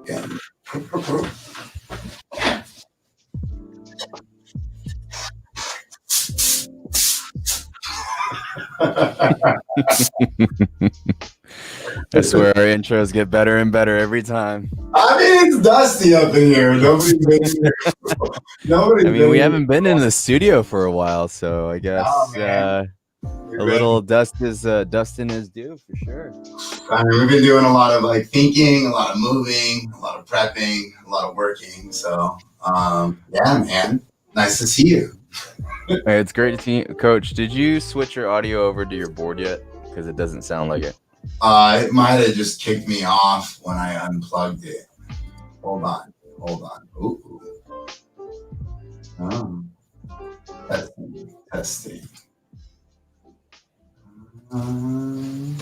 again. I swear our intros get better and better every time. I mean, it's dusty up in here. Nobody's been here. I mean, we haven't been in the studio for a while, so I guess a little dust is dusting is due for sure. I mean, we've been doing a lot of like thinking, a lot of moving, a lot of prepping, a lot of working. So, yeah, man, nice to see you. Hey, it's great to see you. Coach, did you switch your audio over to your board yet? Because it doesn't sound like it. It might have just kicked me off when I unplugged it. Hold on. Ooh. Oh. Testing. Can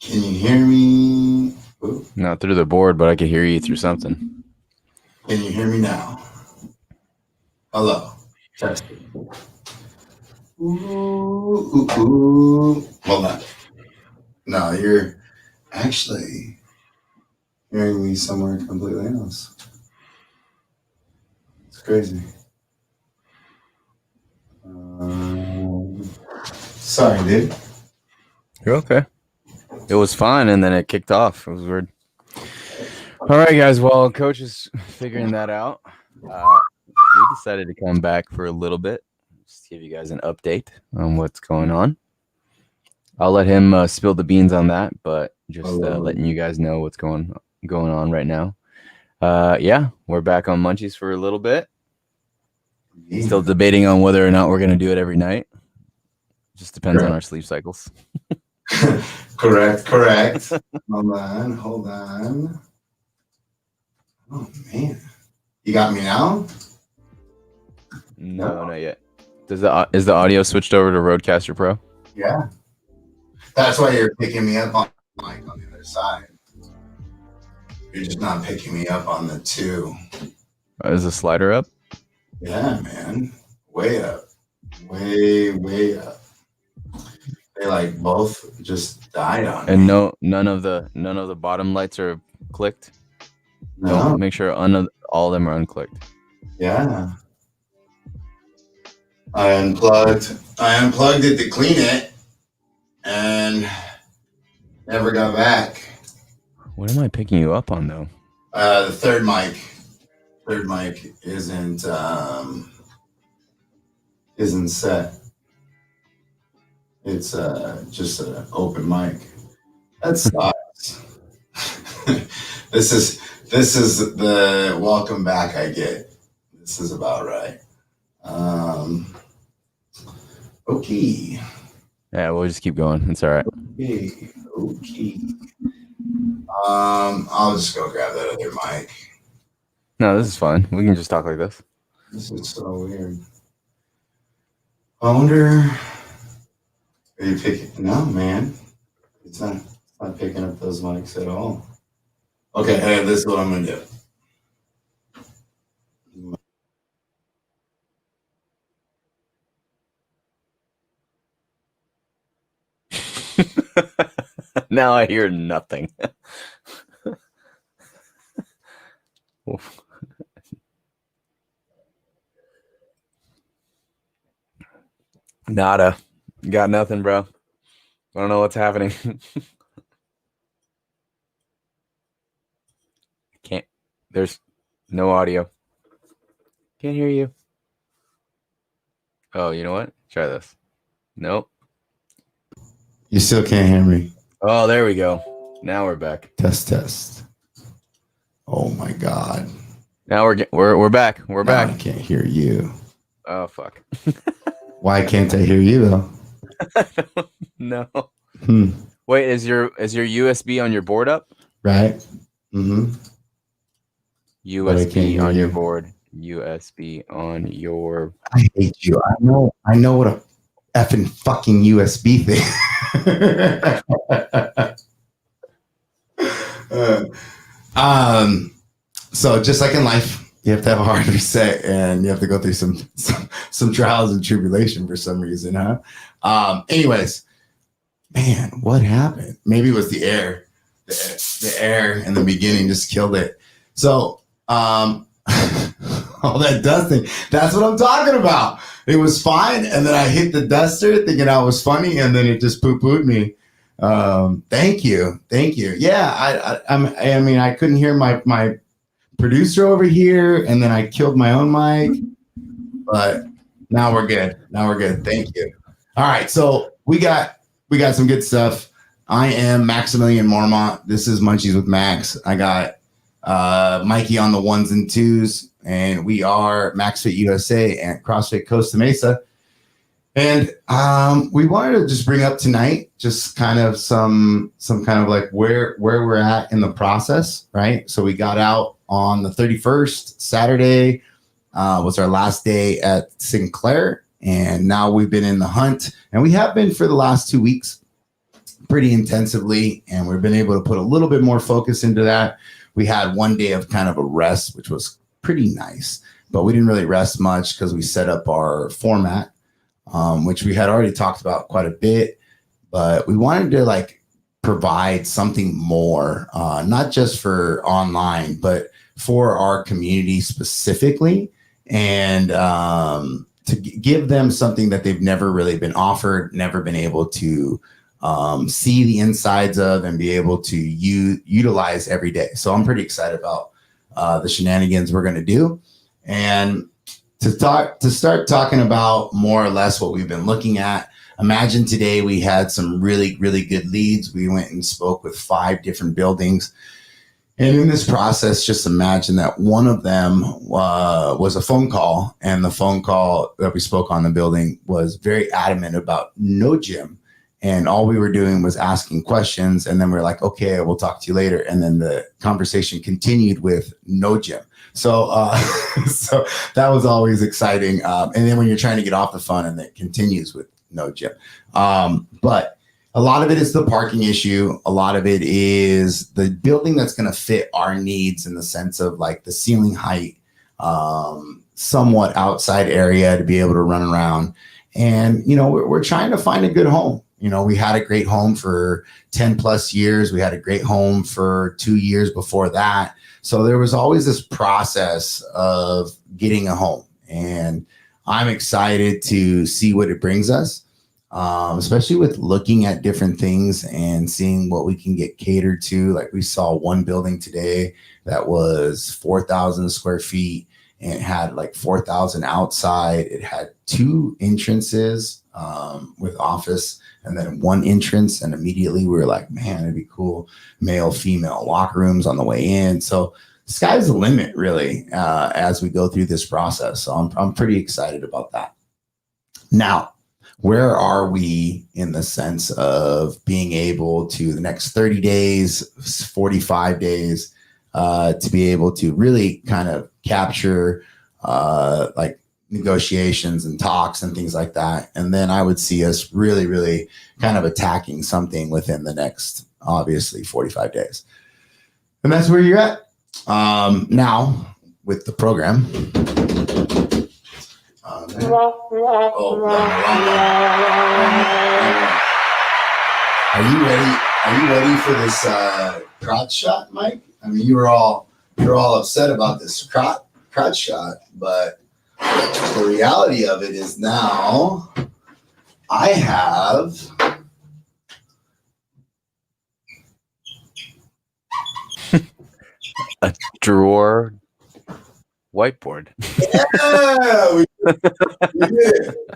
you hear me? Ooh. Not through the board, but I can hear you through something. Can you hear me now? Hello. Testing. Ooh. Hold on. No, you're actually hearing me somewhere completely else. It's crazy. Sorry, dude. You're okay. It was fine, and then it kicked off. It was weird. All right, guys. Well, Coach is figuring that out. We decided to come back for a little bit, just to give you guys an update on what's going on. I'll let him spill the beans on that, but just letting you guys know what's going on right now. Yeah, we're back on Munchies for a little bit. Yeah. Still debating on whether or not we're going to do it every night. Just depends on our sleep cycles. Correct. Hold on. Oh, man. You got me now? No, not yet. Is the audio switched over to Rodecaster Pro? Yeah. That's why you're picking me up on the mic on the other side. You're just not picking me up on the two. Is the slider up? Yeah, man. Way up. Way up. They like both just died on me. And none of the bottom lights are clicked. No. Don't make sure all of them are unclicked. Yeah. I unplugged it to clean it and never got back. What am I picking you up on though? The third mic isn't set. It's just an open mic. That sucks. This is the welcome back I get. This is about right. Okay. Yeah, we'll just keep going. It's all right. Okay. I'll just go grab that other mic. No, this is fine. We can just talk like this. This is so weird. I wonder. Are you picking? No, man. It's not picking up those mics at all. Okay, hey, this is what I'm gonna do. Now I hear nothing. Nada. Got nothing, bro. I don't know what's happening. Can't. There's no audio. Can't hear you. Oh, you know what? Try this. Nope. You still can't hear me. Oh, there we go. Now we're back. Test. Oh my God. Now we're back. We're back. I can't hear you. Oh fuck. Why can't I hear you though? No. Wait, is your USB on your board up? Right. Mm-hmm. USB on your board. USB on your. I hate you. I know what a effing fucking USB thing. So just like in life, you have to have a hard reset, and you have to go through some trials and tribulation for some reason, huh? Anyways, man, what happened? Maybe it was the air. the air in the beginning just killed it. So all that dusting, that's what I'm talking about. It was fine, and then I hit the duster thinking I was funny, and then it just poo-pooed me. Thank you. Yeah, I mean, I couldn't hear my producer over here, and then I killed my own mic, but now we're good. Thank you. All right, so we got some good stuff. I am Maximilian Mormont. This is Munchies with Max. I got Mikey on the ones and twos, and we are MaxFit USA and CrossFit Costa Mesa. And we wanted to just bring up tonight just kind of some kind of like where we're at in the process, right? So we got out on the 31st, Saturday was our last day at Sinclair, and now we've been in the hunt, and we have been for the last 2 weeks pretty intensively, and we've been able to put a little bit more focus into that. We had 1 day of kind of a rest, which was pretty nice, but we didn't really rest much because we set up our format, which we had already talked about quite a bit, but we wanted to like provide something more, not just for online, but for our community specifically, and to give them something that they've never really been offered, never been able to see the insides of, and be able to utilize every day. So I'm pretty excited about the shenanigans we're going to do, and to start talking about more or less what we've been looking at. Imagine today we had some really, really good leads. We went and spoke with 5 different buildings. And in this process, just imagine that one of them was a phone call, and the phone call that we spoke on the building was very adamant about no gym. And all we were doing was asking questions. And then we we're like, okay, we'll talk to you later. And then the conversation continued with no gym. So, so that was always exciting. And then when you're trying to get off the phone, and it continues with no gym. But a lot of it is the parking issue. A lot of it is the building that's going to fit our needs in the sense of like the ceiling height, somewhat outside area to be able to run around. And, you know, we're trying to find a good home. You know, we had a great home for 10 plus years. We had a great home for 2 years before that. So there was always this process of getting a home. And I'm excited to see what it brings us. Especially with looking at different things and seeing what we can get catered to. Like we saw one building today that was 4,000 square feet, and it had like 4,000 outside. It had 2 entrances with office, and then 1 entrance. And immediately we were like, man, it'd be cool. Male, female locker rooms on the way in. So the sky's the limit really as we go through this process. So I'm pretty excited about that. Now, where are we in the sense of being able to the next 30 days, 45 days, to be able to really kind of capture like negotiations and talks and things like that. And then I would see us really, really kind of attacking something within the next, obviously, 45 days. And that's where you're at. Now, with the program. Are you ready? Are you ready for this crotch shot, Mike? I mean, you're all upset about this crotch shot, but the reality of it is now I have a drawer whiteboard. Yeah,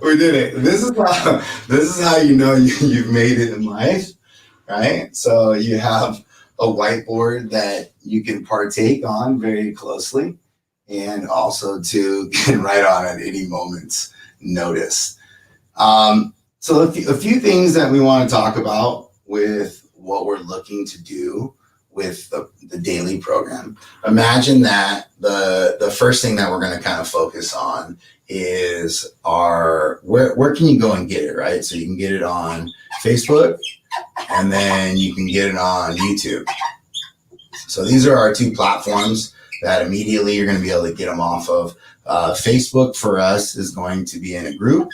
we did it. This is how you know you've made it in life, right? So you have a whiteboard that you can partake on very closely, and also to can write on at any moment's notice. So a few things that we want to talk about with what we're looking to do with the daily program. Imagine that the first thing that we're going to kind of focus on is where can you go and get it, right? So you can get it on Facebook, and then you can get it on YouTube. So these are our 2 platforms that immediately you're going to be able to get them off of. Facebook for us is going to be in a group,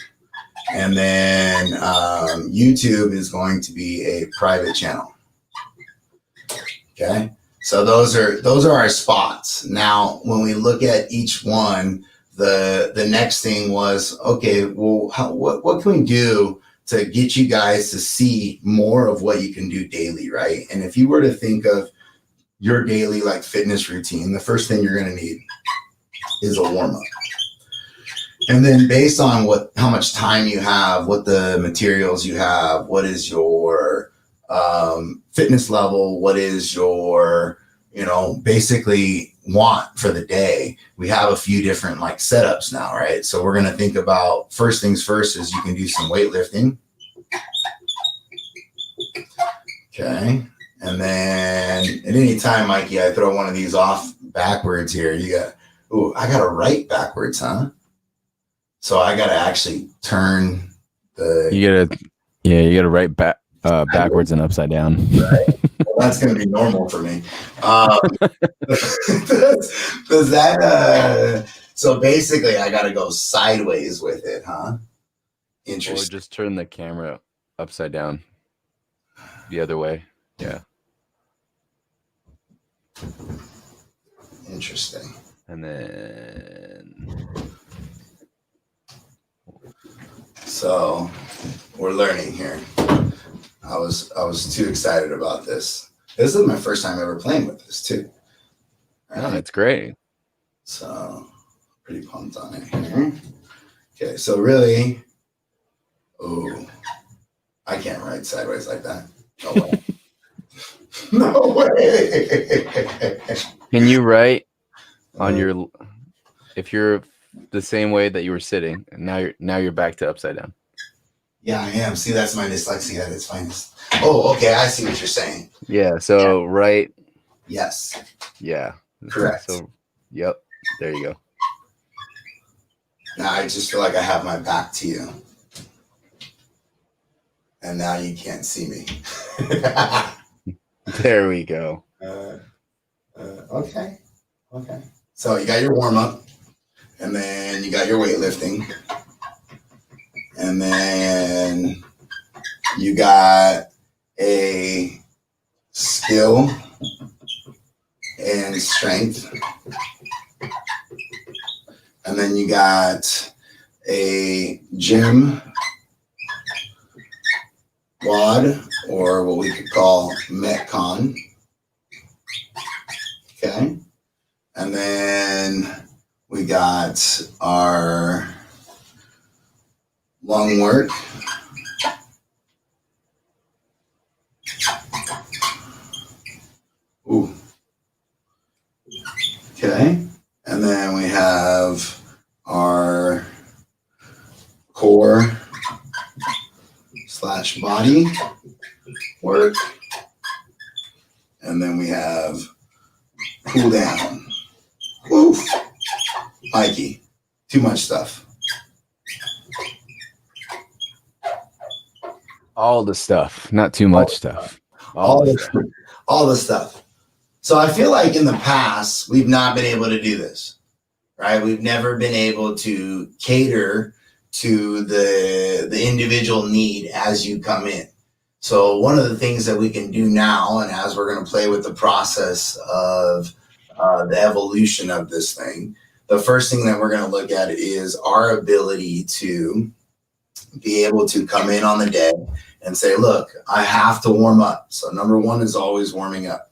and then YouTube is going to be a private channel. Okay. So those are our spots. Now, when we look at each one, the next thing was, okay, well, what can we do to get you guys to see more of what you can do daily, right? And if you were to think of your daily like fitness routine, the first thing you're going to need is a warm up. And then based on how much time you have, what the materials you have, what is your fitness level, what is your, basically want for the day. We have a few different like setups now, right? So we're going to think about first things first is you can do some weightlifting. Okay. And then at any time, Mikey, I throw one of these off backwards here. I got to write backwards, huh? So I got to actually turn You gotta write back backwards and upside down. Right. Well, that's going to be normal for me. Does that? So basically, I got to go sideways with it, huh? Interesting. Or just turn the camera upside down, the other way. Yeah. Interesting. And then. So we're learning here. I was too excited about this. This is my first time ever playing with this too. Right? Oh, it's great. So pretty pumped on it here. Okay, so really, I can't write sideways like that. No way. No way. Can you write on your, if you're the same way that you were sitting, and now you're back to upside down? Yeah, I am. See, that's my dyslexia at its finest. Oh, okay. I see what you're saying. Yeah. So right. Yes. Yeah. Correct. So, yep. There you go. Now I just feel like I have my back to you, and now you can't see me. There we go. Okay. So you got your warm up, and then you got your weightlifting. And then you got a skill and strength. And then you got a gym WOD, or what we could call Metcon. Okay. And then we got our lung work. Ooh. Okay. And then we have our core / body work. And then we have cool down. Oof. Mikey, too much stuff. All the stuff, not too much stuff. All the stuff. So I feel like in the past, we've not been able to do this, right? We've never been able to cater to the individual need as you come in. So one of the things that we can do now, and as we're going to play with the process of the evolution of this thing, the first thing that we're going to look at is our ability to be able to come in on the day and say, look, I have to warm up. So number one is always warming up.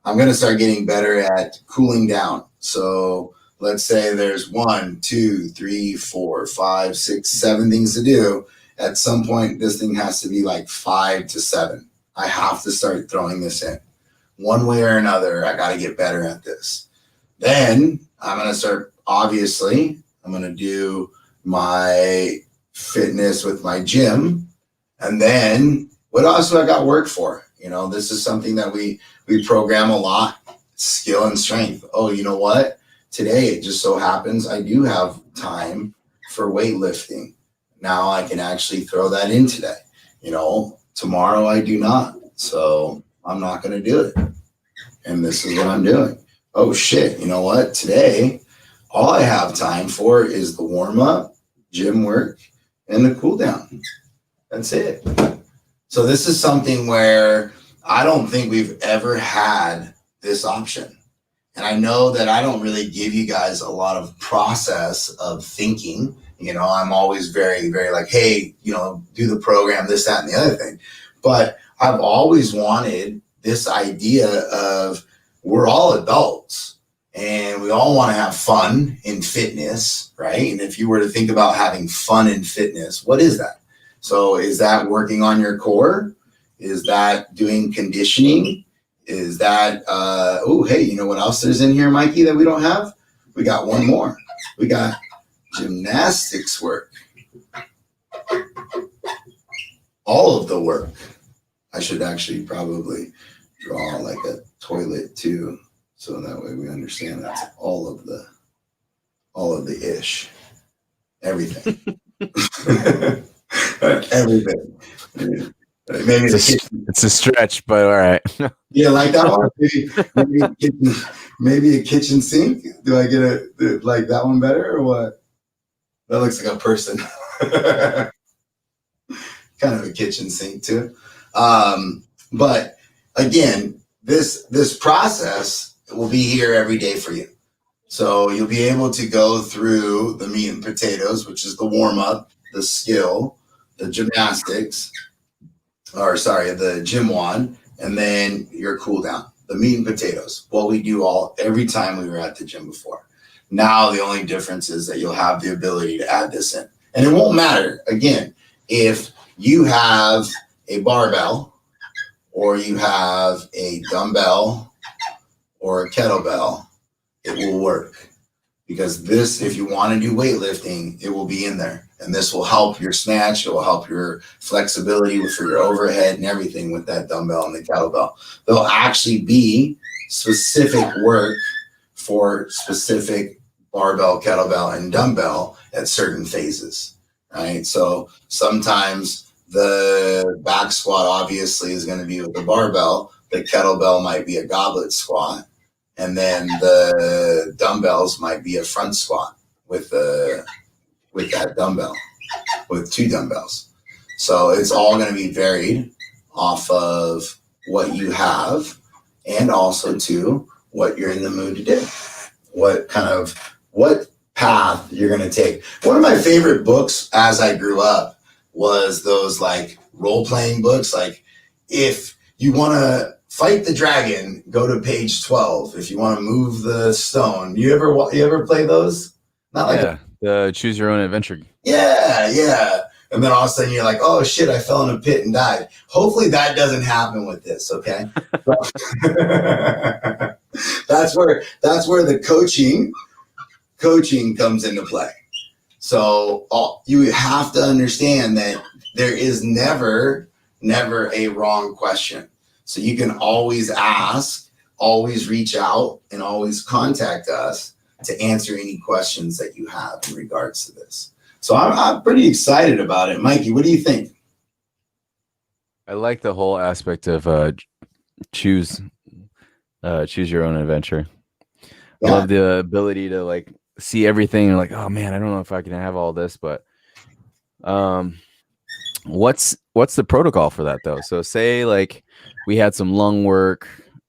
I'm going to start getting better at cooling down. So let's say there's 1, 2, 3, 4, 5, 6, 7 things to do. At some point, this thing has to be like 5 to 7. I have to start throwing this in. One way or another, I got to get better at this. Then I'm going to start, obviously, I'm going to do my fitness with my gym. And then what else do I got work for? This is something that we program a lot, skill and strength. Oh, you know what? Today, it just so happens I do have time for weightlifting. Now I can actually throw that in today. Tomorrow I do not. So I'm not going to do it. And this is what I'm doing. Oh, shit. You know what? Today, all I have time for is the warm up, gym work, and the cool down. That's it. So this is something where I don't think we've ever had this option. And I know that I don't really give you guys a lot of process of thinking. I'm always very, very like, hey, do the program, this, that, and the other thing. But I've always wanted this idea of we're all adults and we all want to have fun in fitness, right? And if you were to think about having fun in fitness, what is that? So is that working on your core? Is that doing conditioning? Is that, hey, you know what else there's in here, Mikey, that we don't have? We got one more. We got gymnastics work. All of the work. I should actually probably draw like a toilet too, so that way we understand that's all of the ish. Everything. Everything. Maybe it's a stretch, but all right. Yeah, like that one. Maybe a kitchen sink. Do I get like that one better or what? That looks like a person. Kind of a kitchen sink too. But again, this process will be here every day for you. So you'll be able to go through the meat and potatoes, which is the warm up, the skill, the gymnastics, the gym wad, and then your cool down, the meat and potatoes. What we do every time we were at the gym before. Now the only difference is that you'll have the ability to add this in. And it won't matter, again, if you have a barbell or you have a dumbbell or a kettlebell, it will work. Because this, if you want to do weightlifting, it will be in there. And this will help your snatch. It will help your flexibility for your overhead and everything with that dumbbell and the kettlebell. There'll actually be specific work for specific barbell, kettlebell, and dumbbell at certain phases, right? So sometimes the back squat obviously is going to be with the barbell. The kettlebell might be a goblet squat. And then the dumbbells might be a front squat with that dumbbell, with two dumbbells. So it's all going to be varied off of what you have and also to what you're in the mood to do. What path you're going to take. One of my favorite books as I grew up was those like role-playing books. Like if you want to fight the dragon, go to page 12. If you want to move the stone, you ever play those? Not like the choose your own adventure. Yeah. And then all of a sudden you're like, oh shit, I fell in a pit and died. Hopefully that doesn't happen with this, okay? That's where the coaching comes into play. So you have to understand that there is never a wrong question. So you can always ask, always reach out, and always contact us to answer any questions that you have in regards to this. So I'm pretty excited about it. Mikey, what do you think? I like the whole aspect of choose your own adventure. Yeah. I love the ability to like see everything and like, oh man, I don't know if I can have all this, but what's the protocol for that though? So say like we had some lung work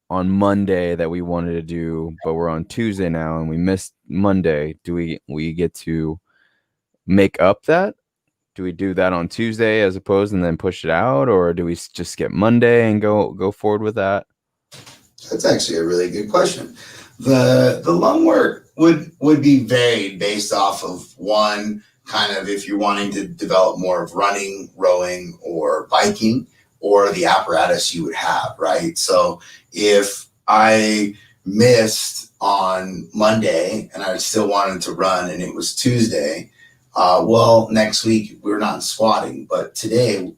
on Monday that we wanted to do, but we're on Tuesday now and we missed Monday. Do we get to make up that? Do we do that on Tuesday as opposed and then push it out, or do we just skip Monday and go forward with that? That's actually a really good question. The lung work would be varied based off of one kind of if you're wanting to develop more of running, rowing, or biking, or the apparatus you would have, right? So if I missed on Monday and I still wanted to run and it was Tuesday, next week we're not squatting, but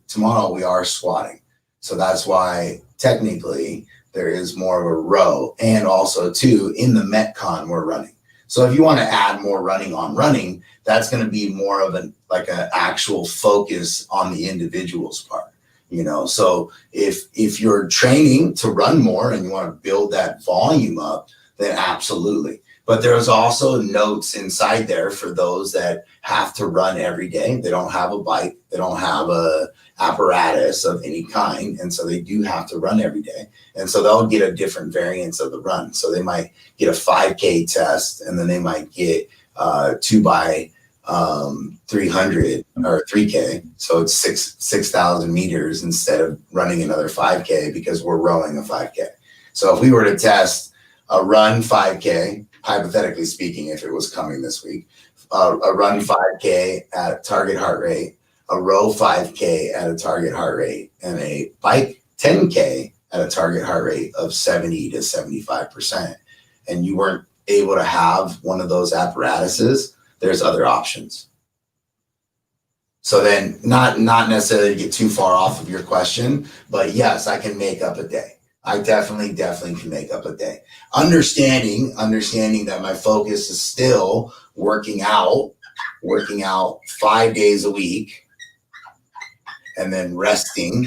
tomorrow we are squatting. So that's why technically there is more of a row, and also too in the Metcon we're running. So if you want to add more running on running, that's going to be more of an actual focus on the individual's part. So if you're training to run more and you want to build that volume up, then absolutely. But there's also notes inside there for those that have to run every day. They don't have a bike. They don't have a apparatus of any kind. And so they do have to run every day. And so they'll get a different variance of the run. So they might get a 5K test, and then they might get 2 by 300 or 3K. So it's 6,000 meters instead of running another 5K because we're rowing a 5K. So if we were to test a run 5K, hypothetically speaking, if it was coming this week, a run 5K at target heart rate, a row 5K at a target heart rate, and a bike 10K at a target heart rate of 70 to 75%, and you weren't able to have one of those apparatuses, there's other options. So then not necessarily to get too far off of your question, but yes, I can make up a day. I definitely can make up a day. Understanding that my focus is still working out 5 days a week and then resting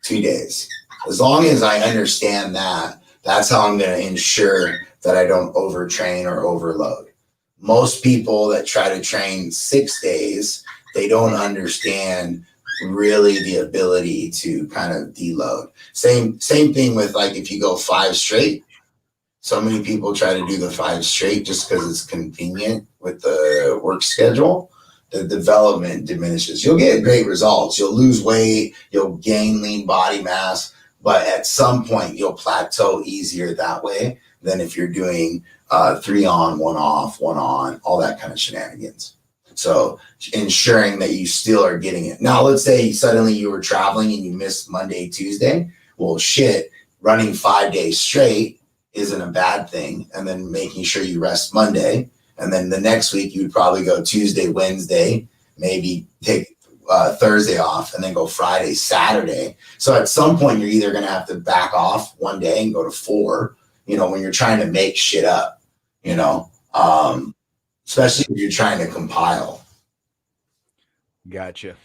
2 days. As long as I understand that, that's how I'm going to ensure that I don't overtrain or overload. Most people that try to train 6 days, they don't understand really the ability to kind of deload. Same thing with like if you go 5 straight. So many people try to do the 5 straight just because it's convenient with the work schedule. The development diminishes. You'll get great results. You'll lose weight. You'll gain lean body mass. But at some point, you'll plateau easier that way than if you're doing 3 on, 1 off, 1 on, all that kind of shenanigans. So ensuring that you still are getting it. Now, let's say suddenly you were traveling and you missed Monday, Tuesday. Well, shit, running 5 days straight isn't a bad thing. And then making sure you rest Monday. And then the next week, you'd probably go Tuesday, Wednesday, maybe take Thursday off, and then go Friday, Saturday. So at some point, you're either going to have to back off one day and go to 4, when you're trying to make shit up, especially if you're trying to compile. Gotcha.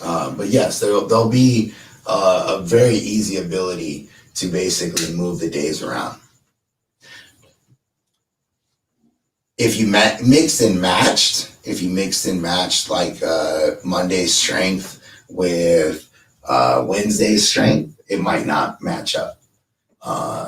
But yes, there'll be a very easy ability to basically move the days around. If you mixed and matched like Monday's strength with Wednesday's strength, it might not match up.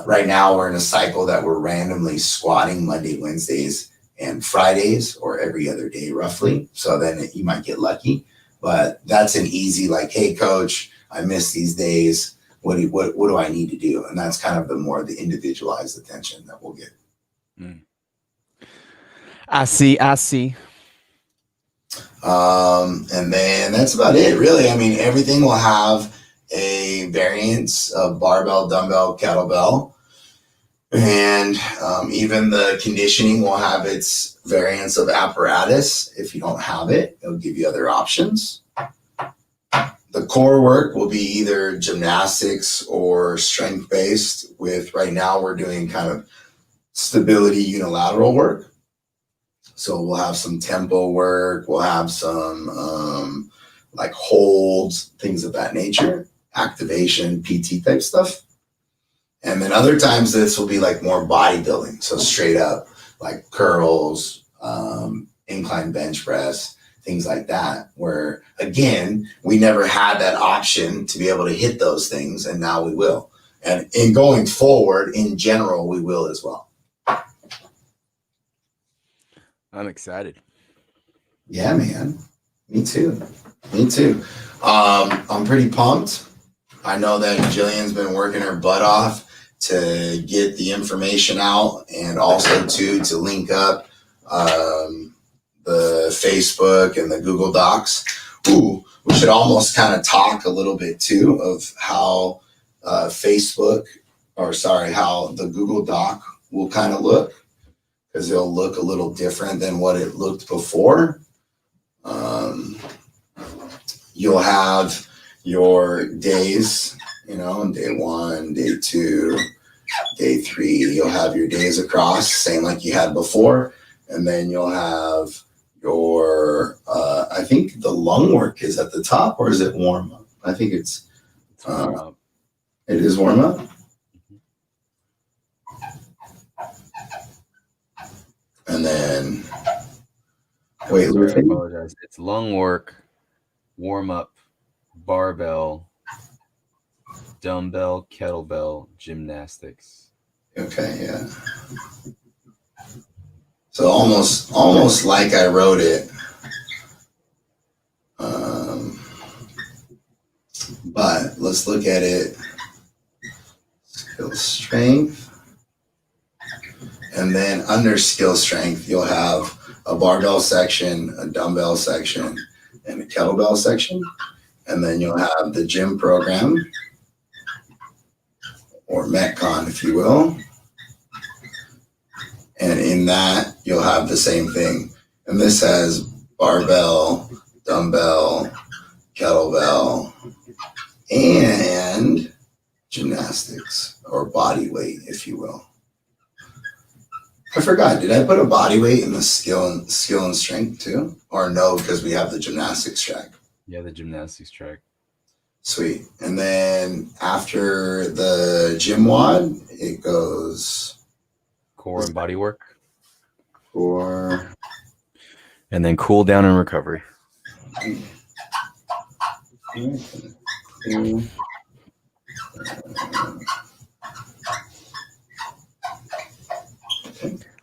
Right now, we're in a cycle that we're randomly squatting Monday, Wednesdays, and Fridays, or every other day roughly. So then you might get lucky. But that's an easy, like, hey, coach, I missed these days. What do I need to do? And that's kind of the individualized attention that we'll get. I see. And then that's about it, really. I mean, everything will have a variance of barbell, dumbbell, kettlebell. And even the conditioning will have its variance of apparatus. If you don't have it, it'll give you other options. The core work will be either gymnastics or strength-based. With right now, we're doing kind of stability unilateral work. So we'll have some tempo work. We'll have some like holds, things of that nature, activation, PT type stuff. And then other times this will be like more bodybuilding. So straight up like curls, incline bench press, things like that, where again, we never had that option to be able to hit those things. And now we will. And in going forward, in general, we will as well. I'm excited. Yeah, man. Me too. I'm pretty pumped. I know that Jillian's been working her butt off to get the information out, and also to link up the Facebook and the Google Docs. Ooh, we should almost kind of talk a little bit too of how how the Google Doc will kind of look, because it'll look a little different than what it looked before. You'll have your days, day 1, day 2, day 3. You'll have your days across, same like you had before. And then you'll have your, I think the lung work is at the top, or is it warm up? I think it's warm up. It is warm up. And then Sorry, I weightlifting. apologize. It's lung work, warm up, barbell, dumbbell, kettlebell, gymnastics. Okay, yeah. So almost like I wrote it. But let's look at it. Skill strength. And then under skill strength, you'll have a barbell section, a dumbbell section, and a kettlebell section. And then you'll have the gym program, or Metcon, if you will. And in that, you'll have the same thing. And this has barbell, dumbbell, kettlebell, and gymnastics, or body weight, if you will. I forgot, did I put a body weight in the skill and strength too? Or no, because we have the gymnastics track. Yeah, the gymnastics track. Sweet. And then after the gym wad, it goes Core and body work. core. And then cool down and recovery.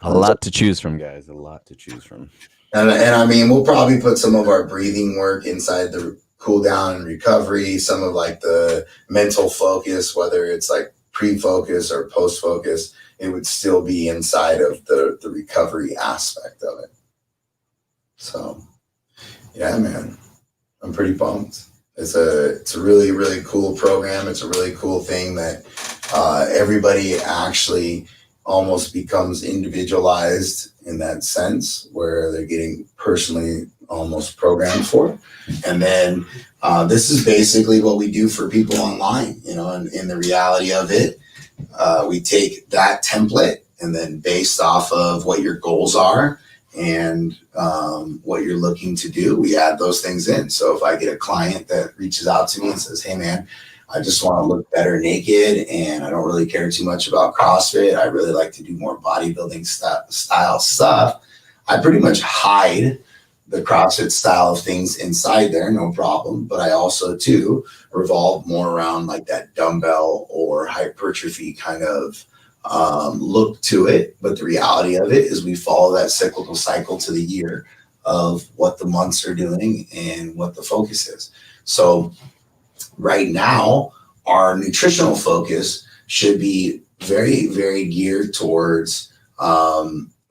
A lot to choose from, guys. A lot to choose from. And I mean, we'll probably put some of our breathing work inside the cool down and recovery, some of like the mental focus, whether it's like pre-focus or post-focus, it would still be inside of the recovery aspect of it. So, yeah, man, I'm pretty pumped. It's a really, really cool program. It's a really cool thing that everybody actually almost becomes individualized in that sense, where they're getting personally almost programmed for. And then this is basically what we do for people online, you know, and in the reality of it, we take that template, and then based off of what your goals are and what you're looking to do, we add those things in. So if I get a client that reaches out to me and says, hey man, I just want to look better naked, and I don't really care too much about CrossFit, I really like to do more bodybuilding style stuff, I pretty much hide the CrossFit style of things inside there, no problem. But I also too revolve more around like that dumbbell or hypertrophy kind of look to it. But the reality of it is we follow that cyclical cycle to the year of what the months are doing and what the focus is. So right now, our nutritional focus should be very, very geared towards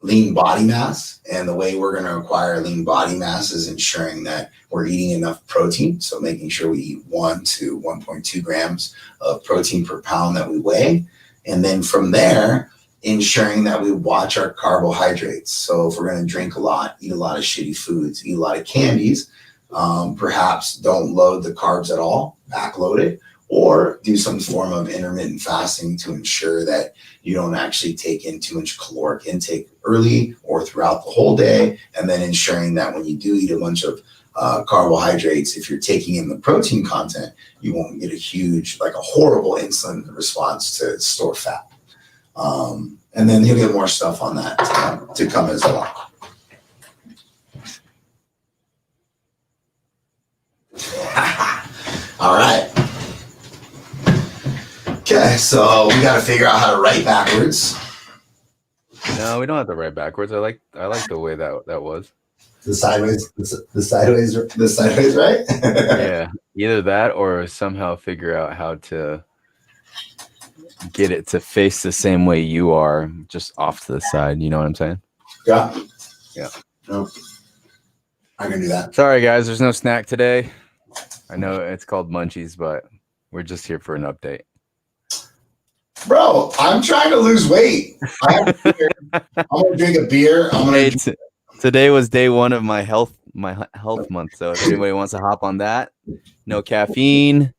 lean body mass. And the way we're going to acquire lean body mass is ensuring that we're eating enough protein. So making sure we eat 1 to 1.2 grams of protein per pound that we weigh. And then from there, ensuring that we watch our carbohydrates. So if we're going to drink a lot, eat a lot of shitty foods, eat a lot of candies, perhaps don't load the carbs at all, backload it, or do some form of intermittent fasting to ensure that you don't actually take in too much caloric intake early or throughout the whole day. And then ensuring that when you do eat a bunch of carbohydrates, if you're taking in the protein content, you won't get a huge, like a horrible insulin response to store fat. And then you'll get more stuff on that to come as well. All right. Okay, so we got to figure out how to write backwards. No, we don't have to write backwards. I like the way that was. The sideways, right? Yeah, either that or somehow figure out how to get it to face the same way you are, just off to the side. You know what I'm saying? Yeah. Yeah. No, I can do that. Sorry, guys. There's no snack today. I know it's called Munchies, but we're just here for an update. Bro, I'm trying to lose weight. I'm gonna drink a beer. Today was day 1 of my health month. So if anybody wants to hop on that, no caffeine,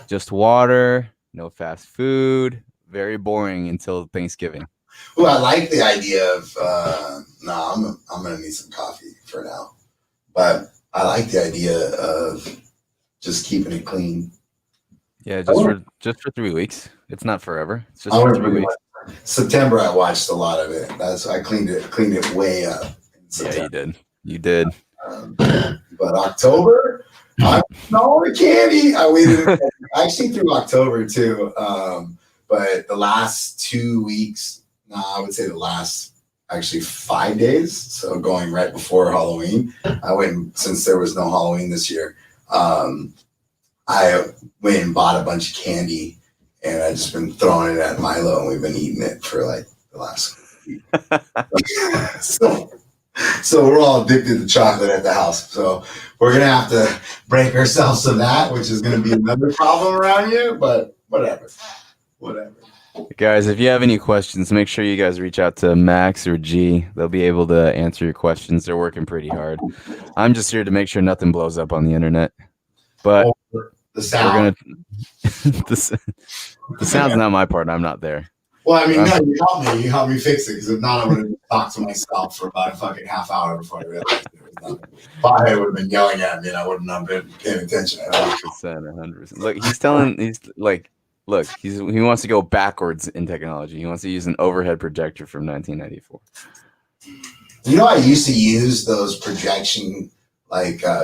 just water, no fast food. Very boring until Thanksgiving. Well, I like the idea of I'm gonna need some coffee for now. But I like the idea of just keeping it clean. Yeah, just for 3 weeks. It's not forever. It's just for 3 weeks. September I watched a lot of it. I cleaned it way up. Yeah, you did. But October, I all the candy. I waited actually through October too. But the last 2 weeks, I would say the last actually 5 days. So going right before Halloween, I went since there was no Halloween this year. I went and bought a bunch of candy, and I just been throwing it at Milo, and we've been eating it for like the last week. So we're all addicted to chocolate at the house. So we're gonna have to break ourselves of that, which is gonna be another problem around here. But whatever. Guys, if you have any questions, make sure you guys reach out to Max or G. They'll be able to answer your questions. They're working pretty hard. I'm just here to make sure nothing blows up on the internet. But the sound. the sound's not my part. I'm not there. Well, I mean, no, you help me fix it, because if not, I would have talked to myself for about a fucking half hour before I realized there was nothing. Bobhead would have been yelling at me, and I wouldn't have been paying attention at all. 100%. Look, he wants to go backwards in technology. He wants to use an overhead projector from 1994. You know, I used to use those projection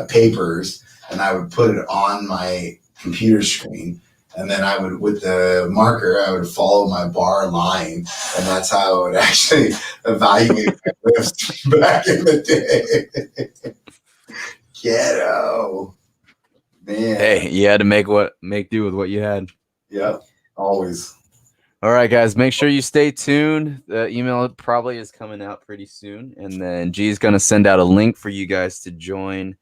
papers, and I would put it on my computer screen. And then I would, with the marker, I would follow my bar line, and that's how I would actually evaluate my lifts back in the day. Ghetto, man. Hey, you had to make do with what you had. Yep, always. All right, guys, make sure you stay tuned. The email probably is coming out pretty soon, and then G is going to send out a link for you guys to join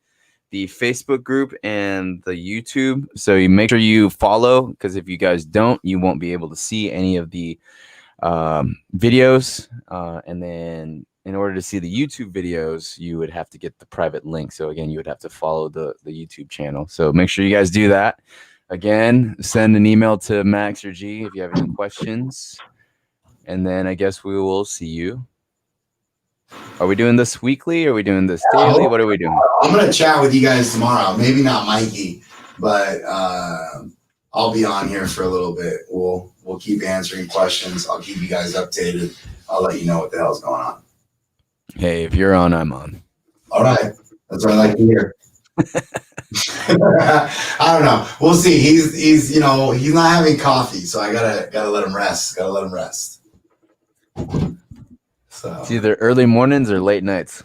the Facebook group and the YouTube. So you make sure you follow, because if you guys don't, you won't be able to see any of the videos. And then in order to see the YouTube videos, you would have to get the private link. So again, you would have to follow the YouTube channel. So make sure you guys do that. Again, send an email to Max or G if you have any questions. And then I guess we will see you. Are we doing this weekly? Are we doing this daily? What are we doing? I'm going to chat with you guys tomorrow. Maybe not Mikey, but I'll be on here for a little bit. We'll keep answering questions. I'll keep you guys updated. I'll let you know what the hell's going on. Hey, if you're on, I'm on. All right. That's what I like to hear. I don't know. We'll see. He's not having coffee, so I gotta let him rest. So it's either early mornings or late nights.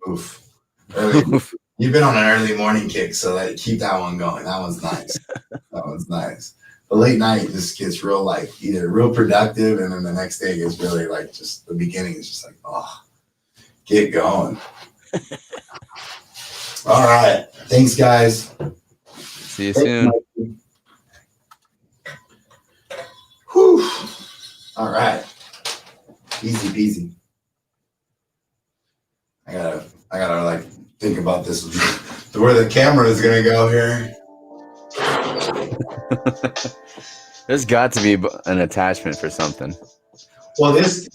Oof. You've been on an early morning kick, so keep that one going. That one's nice. The late night just gets real, either real productive, and then the next day is really just the beginning is just get going. All right. Thanks, guys. See you soon. Whew. All right. Easy peasy. I gotta think about this, where the camera is gonna go here. There's got to be an attachment for something. Well, this